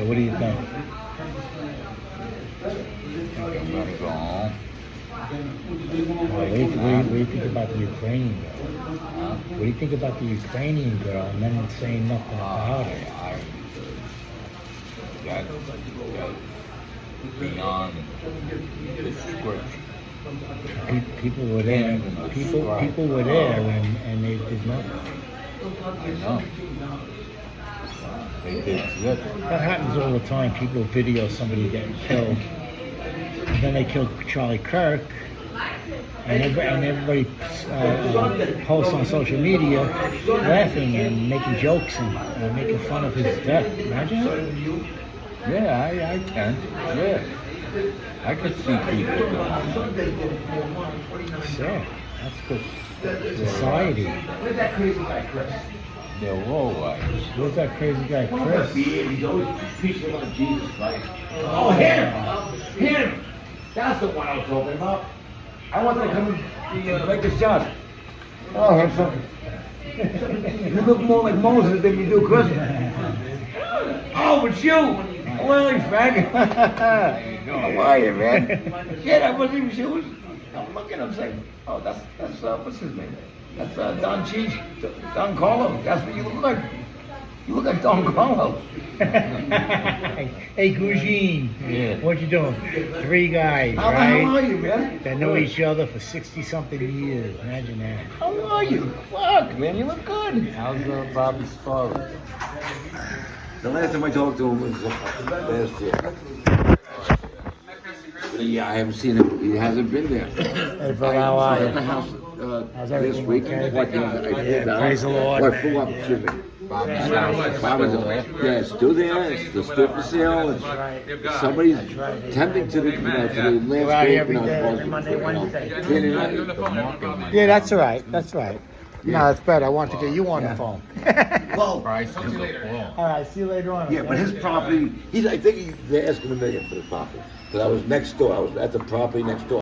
So what do you think? I'm gonna go home. What do you think about the Ukrainian girl? What do you think about the Ukrainian girl and then saying nothing about it? That beyond description. People were there. People were there, and they did nothing. I know. They did good. That happens all the time. People video somebody getting killed, and then they kill Charlie Kirk, and everybody posts on social media laughing and making jokes and making fun of his death. Imagine it. Yeah, I can. Yeah. I could see people doing that. Yeah, that's good. Society. Where's that crazy guy, Chris? They're all right. Where's that crazy guy, Chris? He's always preaching about Jesus Christ. Oh, him! That's the one I was talking about. I wanted to come and make a shot. Oh, handsome. You look more like Moses than you do Chris. Oh, it's you! Well, Frank. How are you, man? Shit, I wasn't even sure. I'm looking, I'm saying, oh, that's what's his name? That's Don Cheech, Don Carlo. That's what you look like. You look like Don Carlo. Hey, Gugine. Yeah. What you doing? Three guys, How right? are you, man? That know each other for 60-something years. Imagine that. How are you? Fuck, man, you look good. How's Bobby's father? The last time I talked to him was last year. Yeah, I haven't seen him. He hasn't been there. Hey, brother, how I are was at the you? house How's this everything week. okay? I Praise the Lord. I flew up, excuse me. Bobby's yeah, it's still there. It's still for sale. It's, somebody's tending to the, to the We're out here landscape. every day, every Monday, Wednesday. Cleaning up. Yeah, that's all right. That's right. No, it's better. I want to get you on the phone. Well, Price is a All right, see you later on. yeah, but his property, I think they're asking $1 million for the property. Because I was next door. I was at the property next door.